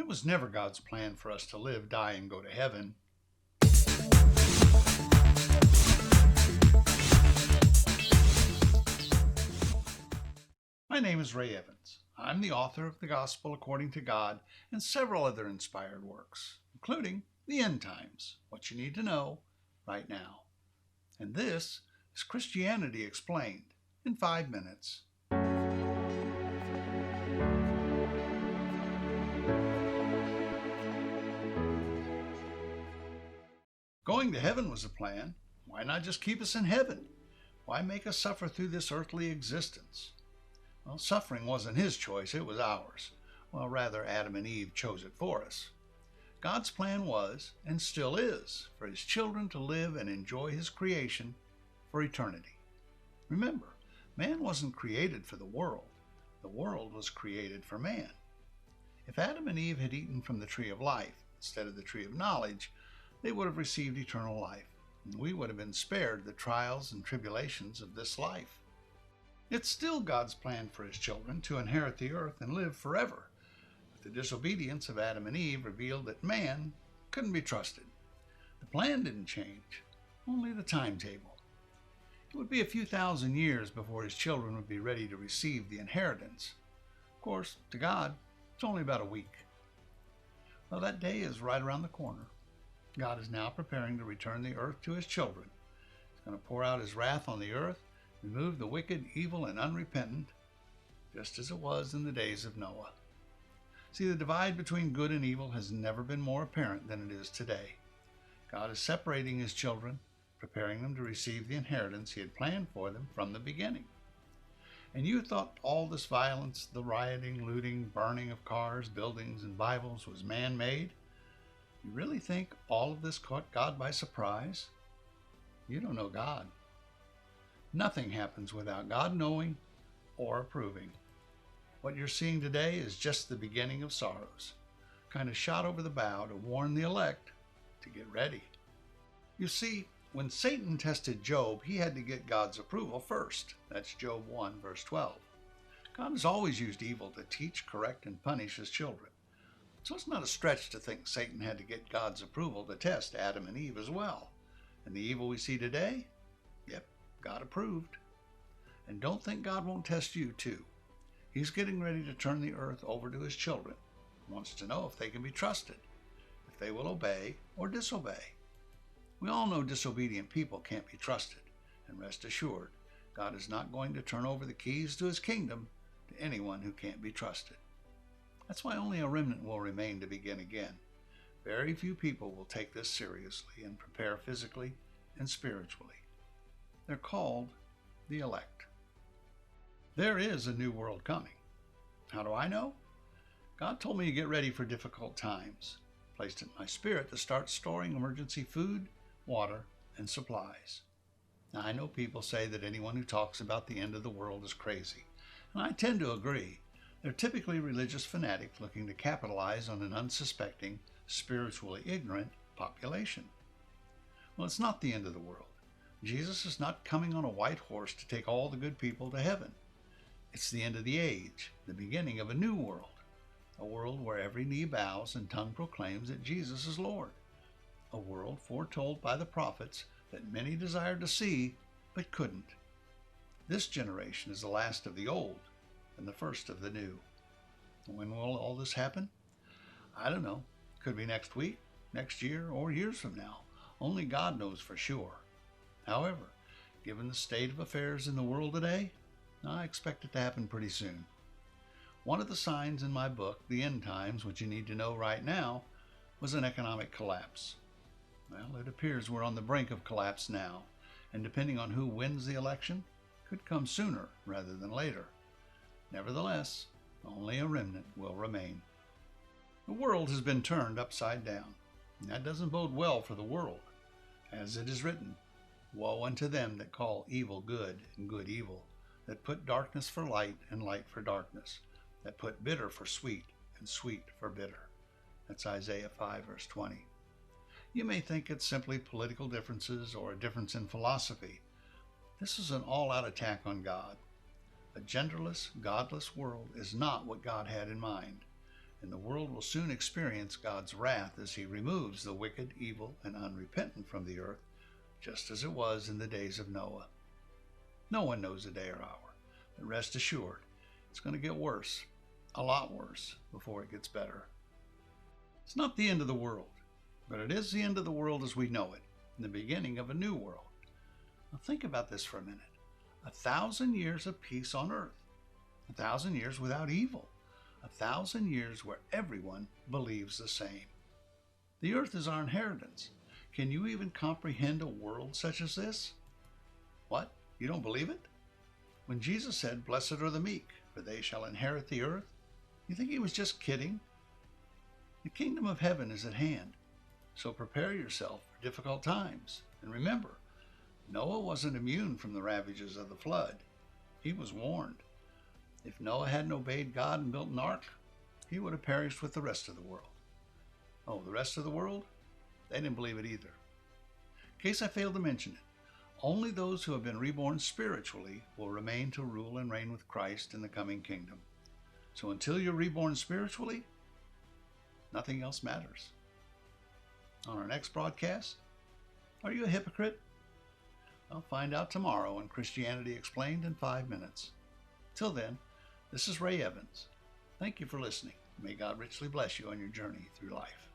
It was never God's plan for us to live, die, and go to heaven. My name is Ray Evans. I'm the author of The Gospel According to God and several other inspired works, including The Endtimes, What You Need to Know Right Now. And this is Christianity Explained in 5 minutes. Going to heaven was a plan. Why not just keep us in heaven? Why make us suffer through this earthly existence? Well, suffering wasn't his choice, it was ours. Well, rather, Adam and Eve chose it for us. God's plan was, and still is, for his children to live and enjoy his creation for eternity. Remember, man wasn't created for the world was created for man. If Adam and Eve had eaten from the tree of life instead of the tree of knowledge, they would have received eternal life, and we would have been spared the trials and tribulations of this life. It's still God's plan for his children to inherit the earth and live forever. But the disobedience of Adam and Eve revealed that man couldn't be trusted. The plan didn't change, only the timetable. It would be a few thousand years before his children would be ready to receive the inheritance. Of course, to God, it's only about a week. Well, that day is right around the corner. God is now preparing to return the earth to his children. He's going to pour out his wrath on the earth, remove the wicked, evil, and unrepentant, just as it was in the days of Noah. See, the divide between good and evil has never been more apparent than it is today. God is separating his children, preparing them to receive the inheritance he had planned for them from the beginning. And you thought all this violence, the rioting, looting, burning of cars, buildings, and Bibles was man-made? You really think all of this caught God by surprise? You don't know God. Nothing happens without God knowing or approving. What you're seeing today is just the beginning of sorrows, kind of shot over the bow to warn the elect to get ready. You see, when Satan tested Job, he had to get God's approval first. That's Job 1, verse 12. God has always used evil to teach, correct, and punish his children. So it's not a stretch to think Satan had to get God's approval to test Adam and Eve as well. And the evil we see today? Yep, God approved. And don't think God won't test you too. He's getting ready to turn the earth over to his children. He wants to know if they can be trusted, if they will obey or disobey. We all know disobedient people can't be trusted. And rest assured, God is not going to turn over the keys to his kingdom to anyone who can't be trusted. That's why only a remnant will remain to begin again. Very few people will take this seriously and prepare physically and spiritually. They're called the elect. There is a new world coming. How do I know? God told me to get ready for difficult times, placed it in my spirit to start storing emergency food, water, and supplies. Now, I know people say that anyone who talks about the end of the world is crazy, and I tend to agree. They're typically religious fanatics looking to capitalize on an unsuspecting, spiritually ignorant population. Well, it's not the end of the world. Jesus is not coming on a white horse to take all the good people to heaven. It's the end of the age, the beginning of a new world, a world where every knee bows and tongue proclaims that Jesus is Lord, a world foretold by the prophets that many desired to see but couldn't. This generation is the last of the old and the first of the new. When will all this happen? I don't know. Could be next week, next year, or years from now. Only God knows for sure. However, given the state of affairs in the world today, I expect it to happen pretty soon. One of the signs in my book, The Endtimes, What You Need to Know Right Now, was an economic collapse. Well, it appears we're on the brink of collapse now, and depending on who wins the election, could come sooner rather than later. Nevertheless, only a remnant will remain. The world has been turned upside down. And that doesn't bode well for the world. As it is written, woe unto them that call evil good and good evil, that put darkness for light and light for darkness, that put bitter for sweet and sweet for bitter. That's Isaiah 5, verse 20. You may think it's simply political differences or a difference in philosophy. This is an all-out attack on God. A genderless, godless world is not what God had in mind. and the world will soon experience God's wrath as he removes the wicked, evil, and unrepentant from the earth, just as it was in the days of Noah. No one knows the day or hour, but rest assured, it's going to get worse, a lot worse, before it gets better. It's not the end of the world, but it is the end of the world as we know it, and the beginning of a new world. Now think about this for a minute. 1,000 years of peace on earth, 1,000 years without evil, 1,000 years where everyone believes the same. The earth is our inheritance. Can you even comprehend a world such as this? What? You don't believe it? When Jesus said, "Blessed are the meek, for they shall inherit the earth," you think he was just kidding? The kingdom of heaven is at hand, so prepare yourself for difficult times. And remember, Noah wasn't immune from the ravages of the flood. He was warned. If Noah hadn't obeyed God and built an ark, he would have perished with the rest of the world. Oh, the rest of the world? They didn't believe it either. In case I failed to mention it, only those who have been reborn spiritually will remain to rule and reign with Christ in the coming kingdom. So until you're reborn spiritually, nothing else matters. On our next broadcast, are you a hypocrite? I'll find out tomorrow on Christianity Explained in 5 minutes. Till then, this is Ray Evans. Thank you for listening. May God richly bless you on your journey through life.